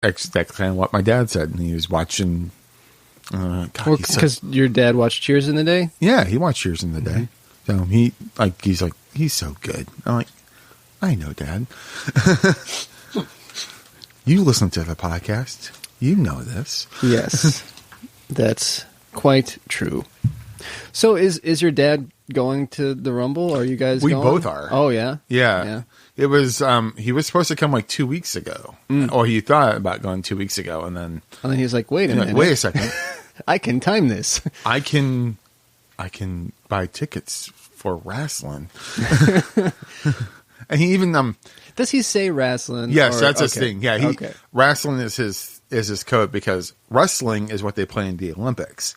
that's kind of what my dad said. And he was watching. Because your dad watched Cheers in the day? Yeah, he watched Cheers in the day. So he's like, he's so good. I'm like, I know, Dad. You listen to the podcast. You know this. Yes, that's quite true. So is your dad going to the Rumble? Are you guys We going? both are. Oh, yeah? Yeah. It was, he was supposed to come like 2 weeks ago. Or he thought about going 2 weeks ago. And then he was like, wait a minute. Wait a second. I can time this. I can buy tickets for wrestling. And he even does he say wrestling? Yes, that's his thing. Yeah, wrestling is his code because wrestling is what they play in the Olympics.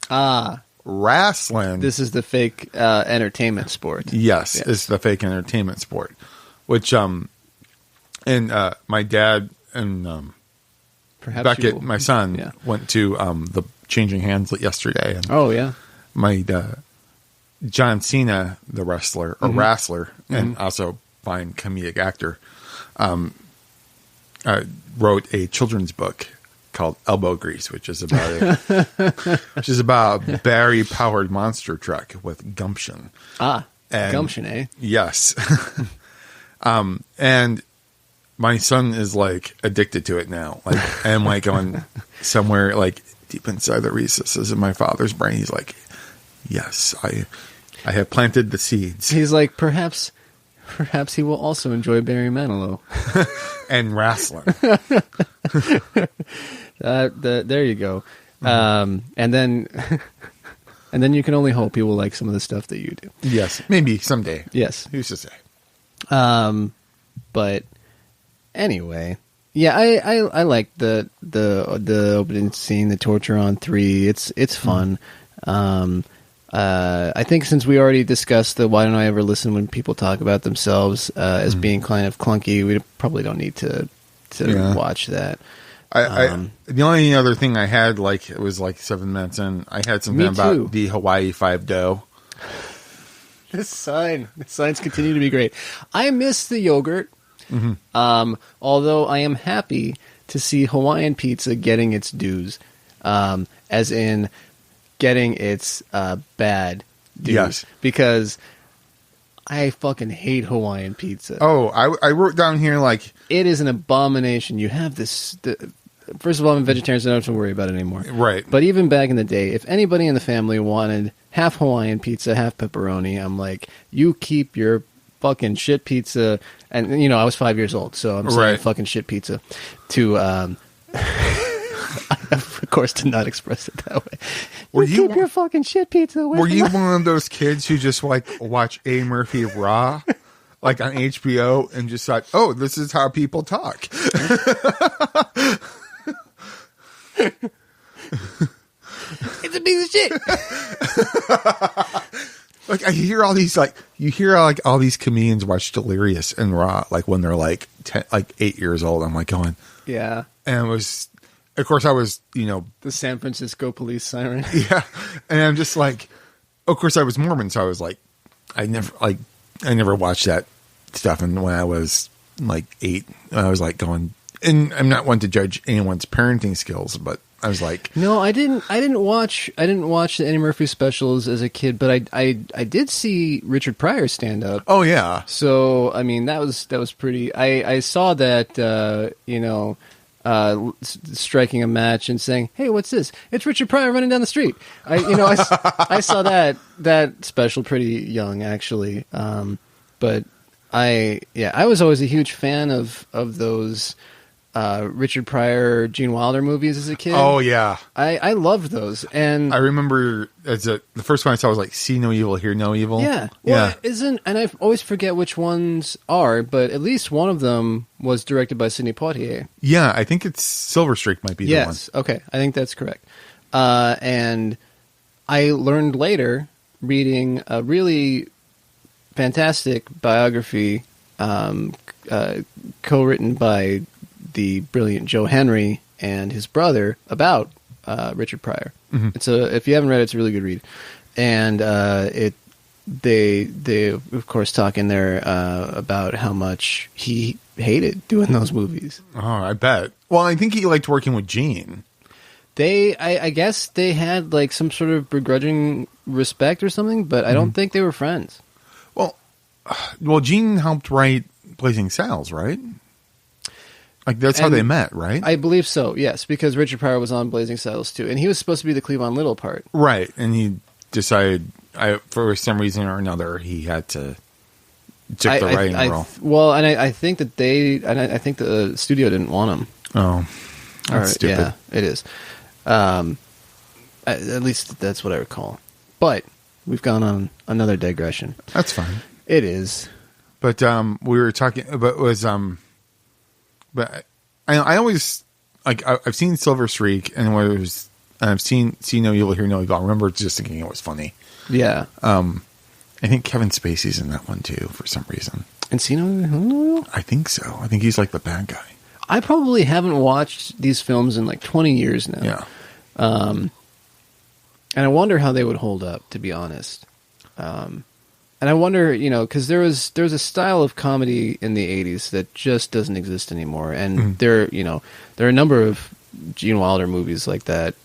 Wrestling. This is the fake entertainment sport. Yes, it's the fake entertainment sport. Which and my dad and perhaps Beckett, my son, went to the changing hands yesterday. And my John Cena, the wrestler or wrestler, and also fine comedic actor, wrote a children's book called Elbow Grease, which is about a battery powered monster truck with gumption. Gumption, eh? Yes. And my son is like addicted to it now. Like, and like going somewhere like deep inside the recesses of my father's brain, he's like, yes, I have planted the seeds. He's like, perhaps he will also enjoy Barry Manilow and wrestling. There you go. And then you can only hope he will like some of the stuff that you do. Yes, maybe someday. Yes, who's to say? But anyway, yeah, I like the opening scene, the torture on 3. It's fun. I think since we already discussed the why don't I ever listen when people talk about themselves as being kind of clunky, we probably don't need to watch that. The only other thing I had, like, it was like 7 minutes in, I had something about the Hawaii 5-0. The signs continue to be great. I miss the yogurt. Although I am happy to see Hawaiian pizza getting its dues, as in getting its bad dues. Yes. Because I fucking hate Hawaiian pizza. Oh, I wrote down here, like, it is an abomination. You have this... First of all, I'm a vegetarian, so I don't have to worry about it anymore. Right. But even back in the day, if anybody in the family wanted half Hawaiian pizza, half pepperoni, I'm like, you keep your fucking shit pizza. And, I was 5 years old, so I'm saying fucking shit pizza to... I, of course, did not express it that way. Keep your fucking shit pizza away. Were you one of those kids who just, like, watch A. Murphy Raw, like, on HBO, and just thought, oh, this is how people talk? It's a piece of shit. Like, I hear all these, like, all these comedians watch Delirious and Raw, like, when they're, like, 8 years old. I'm, like, going. Yeah. And it was, of course, I was, the San Francisco police siren. Yeah. And I'm just, like, of course, I was Mormon, so I was, like, I never watched that stuff. And when I was, like, 8, I was, like, going, and I'm not one to judge anyone's parenting skills, but I was like, no, I didn't watch the Eddie Murphy specials as a kid, but I did see Richard Pryor stand up. Oh yeah. So I mean that was pretty. I saw that striking a match and saying, "Hey, what's this? It's Richard Pryor running down the street." I saw that special pretty young actually. But I was always a huge fan of those. Richard Pryor, Gene Wilder movies as a kid. Oh yeah, I loved those, and I remember the first one I saw was like "See No Evil, Hear No Evil." Yeah, well, and I always forget which ones are, but at least one of them was directed by Sidney Poitier. Yeah, I think it's Silver Streak might be the one. Yes, okay, I think that's correct. And I learned later, reading a really fantastic biography, co-written by the brilliant Joe Henry and his brother about Richard Pryor. Mm-hmm. If you haven't read it, it's a really good read. And they of course talk in there about how much he hated doing those movies. Oh, I bet. Well, I think he liked working with Gene. I guess they had like some sort of begrudging respect or something, but I don't think they were friends. Well, Gene helped write Blazing Saddles, right? Like that's how they met, right? I believe so. Yes, because Richard Pryor was on Blazing Saddles too, and he was supposed to be the Cleavon Little part. Right, and he decided, for some reason or another, he had to took the writing role. Well, and I think that I think the studio didn't want him. Oh, that's stupid. Yeah, it is. At least that's what I recall. But we've gone on another digression. That's fine. It is. But we were talking about but I always like I've seen Silver Streak and I've seen See No Evil, Hear No Evil. I remember just thinking it was funny. Yeah. I think Kevin Spacey's in that one too for some reason. And See No Evil? I think so. I think he's like the bad guy. I probably haven't watched these films in like 20 years now. Yeah. And I wonder how they would hold up, to be honest. And I wonder, because there's a style of comedy in the 80s that just doesn't exist anymore. And there are a number of Gene Wilder movies like that,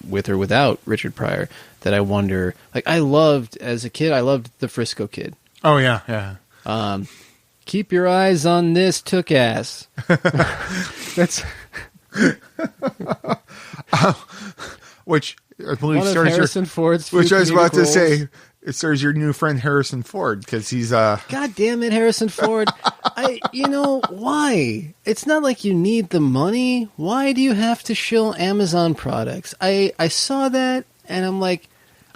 with or without Richard Pryor, that I wonder, like as a kid, I loved The Frisco Kid. Oh yeah, yeah. Keep your eyes on this took ass. That's which I believe one of Harrison Ford's. Which I was about to roles. say. It stars your new friend Harrison Ford because he's God damn it, Harrison Ford! Why? It's not like you need the money. Why do you have to shill Amazon products? I saw that and I'm like,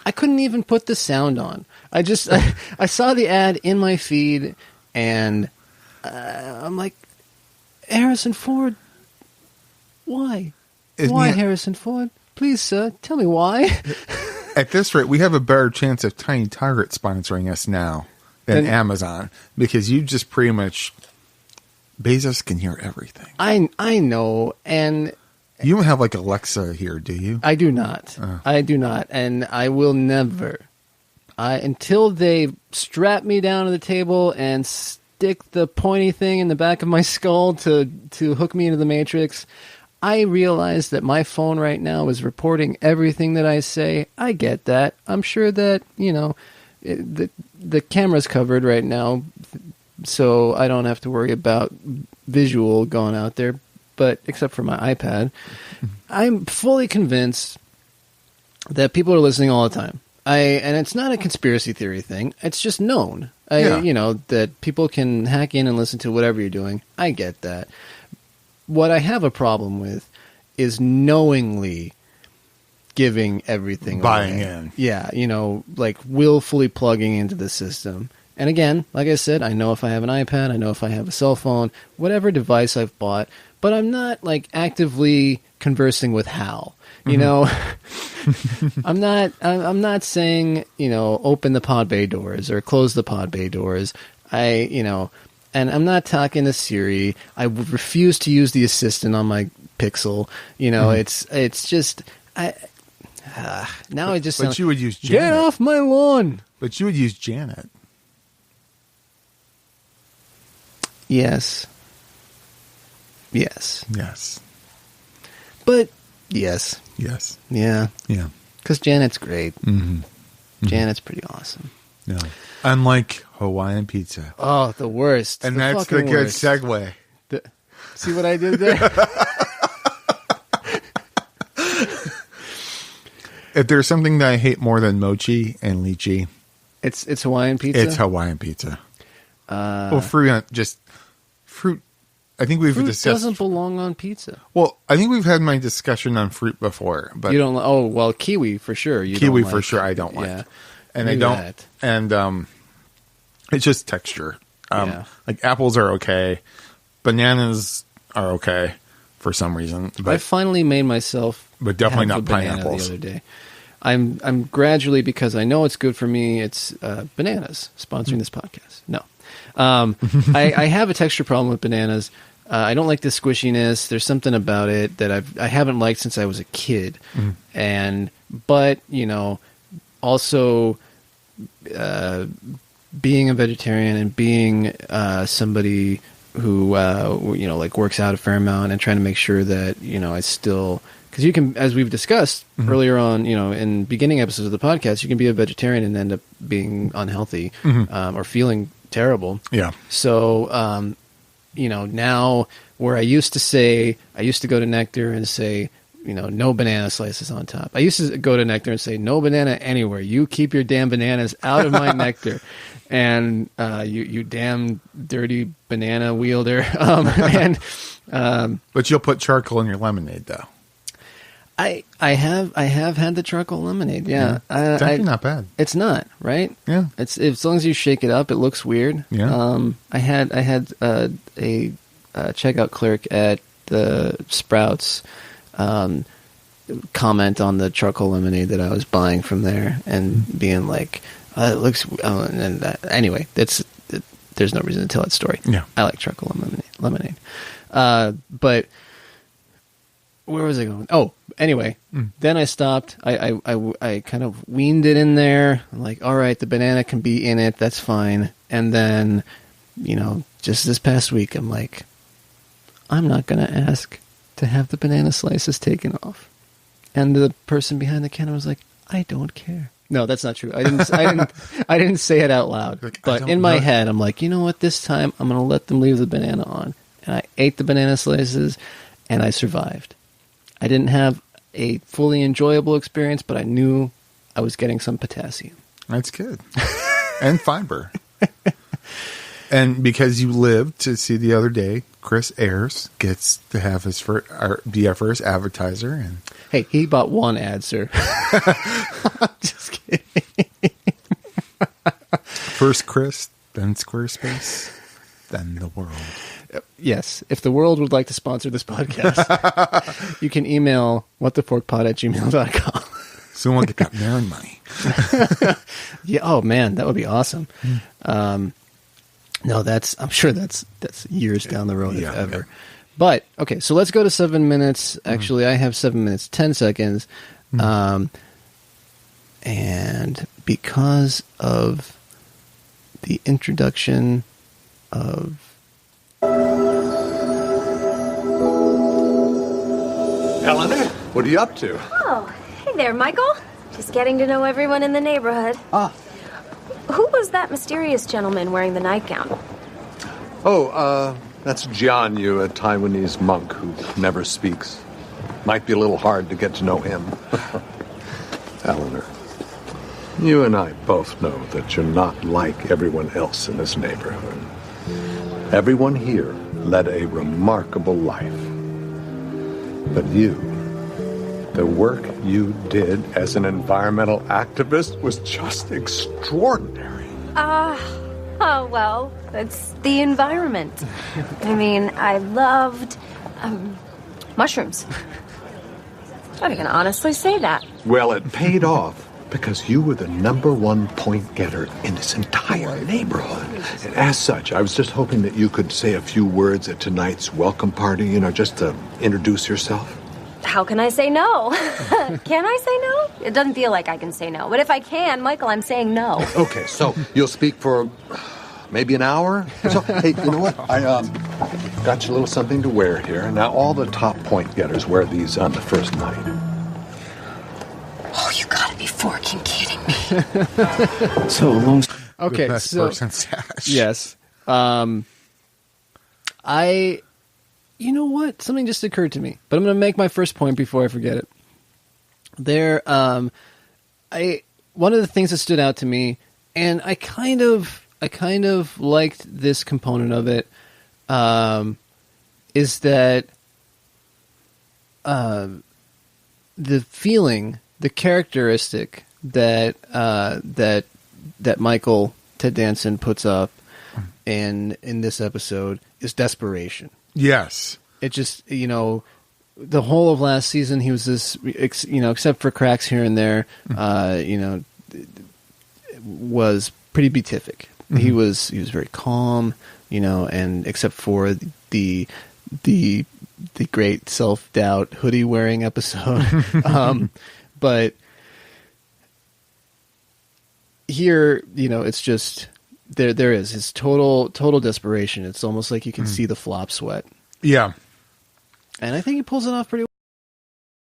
I couldn't even put the sound on. I saw the ad in my feed and I'm like, Harrison Ford. Why? Why Harrison Ford? Please, sir, tell me why. At this rate, we have a better chance of Tiny Target sponsoring us now than Amazon because you just pretty much Bezos can hear everything. I know, and you don't have like Alexa here, do you? I do not. I do not, and I will never. Until they strap me down to the table and stick the pointy thing in the back of my skull to hook me into the Matrix. I realize that my phone right now is reporting everything that I say. I get that. I'm sure that, the camera's covered right now, so I don't have to worry about visual going out there, but except for my iPad. I'm fully convinced that people are listening all the time. And it's not a conspiracy theory thing. It's just known. That people can hack in and listen to whatever you're doing. I get that. What I have a problem with is knowingly giving everything buying away. in. Yeah, like willfully plugging into the system. And again, like I said, I know if I have an iPad, I know if I have a cell phone, whatever device I've bought, but I'm not like actively conversing with Hal. I'm not saying, open the pod bay doors or close the pod bay doors. And I'm not talking to Siri. I refuse to use the assistant on my Pixel. It's just now I just. But you would use Janet. Get off my lawn. But you would use Janet. Yes. But yes. Yes. Yeah. Yeah. Because Janet's great. Mm-hmm. Janet's pretty awesome. No. Unlike Hawaiian pizza. Oh, the worst. And that's the good segue. See what I did there? If there's something that I hate more than mochi and lychee, it's Hawaiian pizza. It's Hawaiian pizza. Fruit. I think we've discussed. Fruit doesn't belong on pizza. Well, I think we've had my discussion on fruit before, but you don't. Oh, well, kiwi for sure. Kiwi for sure. I don't like. Yeah. And maybe I don't. That. And it's just texture. Like apples are okay, bananas are okay for some reason. But I finally made myself, but definitely have not a banana pineapples. The other day, I'm gradually, because I know it's good for me. It's bananas sponsoring this podcast. No, I have a texture problem with bananas. I don't like the squishiness. There's something about it that I haven't liked since I was a kid, but also being a vegetarian and being somebody like works out a fair amount and trying to make sure that, I still, because you can, as we've discussed earlier on, in beginning episodes of the podcast, you can be a vegetarian and end up being unhealthy or feeling terrible. Yeah. So, now where I used to go to Nectar and say, no banana slices on top. I used to go to Nectar and say, no banana anywhere. You keep your damn bananas out of my Nectar. And you damn dirty banana wielder. But you'll put charcoal in your lemonade, though. I have had the charcoal lemonade. Yeah, It's actually not bad. It's not, right? Yeah. It's as long as you shake it up, it looks weird. Yeah. I had a checkout clerk at the Sprouts comment on the charcoal lemonade that I was buying from there and being like, it looks. Anyway, there's no reason to tell that story. Yeah. I like charcoal lemonade. But where was I going? Oh, anyway, then I stopped. I kind of weaned it in there. I'm like, all right, the banana can be in it. That's fine. And then, just this past week, I'm like, I'm not going to ask to have the banana slices taken off. And the person behind the counter was like, I don't care. No, that's not true. I didn't say it out loud. Like, but in my head, I'm like, you know what? This time, I'm going to let them leave the banana on. And I ate the banana slices, and I survived. I didn't have a fully enjoyable experience, but I knew I was getting some potassium. That's good. And fiber. And because you lived to see the other day, Chris Ayers gets to have be our first advertiser. And hey, he bought one ad, sir. Just kidding. First Chris, then Squarespace, then the world. Yes. If the world would like to sponsor this podcast, you can email whattheforkpod@gmail.com. So we'll get that Marin money. Yeah. Oh man, that would be awesome. No, I'm sure that's years down the road, if ever. Yeah. But okay, so let's go to 7 minutes. Actually, I have 7 minutes 10 seconds, and because of the introduction of Eleanor, what are you up to? Oh, hey there, Michael. Just getting to know everyone in the neighborhood. Ah. Who was that mysterious gentleman wearing the nightgown? Oh, that's Jian Yu, a Taiwanese monk who never speaks. Might be a little hard to get to know him. Eleanor, you and I both know that you're not like everyone else in this neighborhood. Everyone here led a remarkable life. But you, the work you did as an environmental activist was just extraordinary. Oh, well, it's the environment. I mean, I loved mushrooms. I can honestly say that. Well, it paid off because you were the #1 point getter in this entire neighborhood. And as such, I was just hoping that you could say a few words at tonight's welcome party, just to introduce yourself. How can I say no? Can I say no? It doesn't feel like I can say no. But if I can, Michael, I'm saying no. Okay, so you'll speak for maybe an hour? So, hey, you know what? I got you a little something to wear here. Now, all the top point getters wear these on the first night. Oh, you gotta be fucking kidding me. So long. Okay, the best so person stash. yes, you know what? Something just occurred to me, but I'm going to make my first point before I forget it. One of the things that stood out to me, and I kind of liked this component of it, is that the feeling, the characteristic that Michael Ted Danson puts up in this episode is desperation. Yes. It just, the whole of last season, he was this, except for cracks here and there, was pretty beatific. Mm-hmm. He was very calm, and except for the great self-doubt hoodie wearing episode. But here, it's just there is his total desperation. It's almost like you can see the flop sweat, Yeah. and I think he pulls it off pretty well.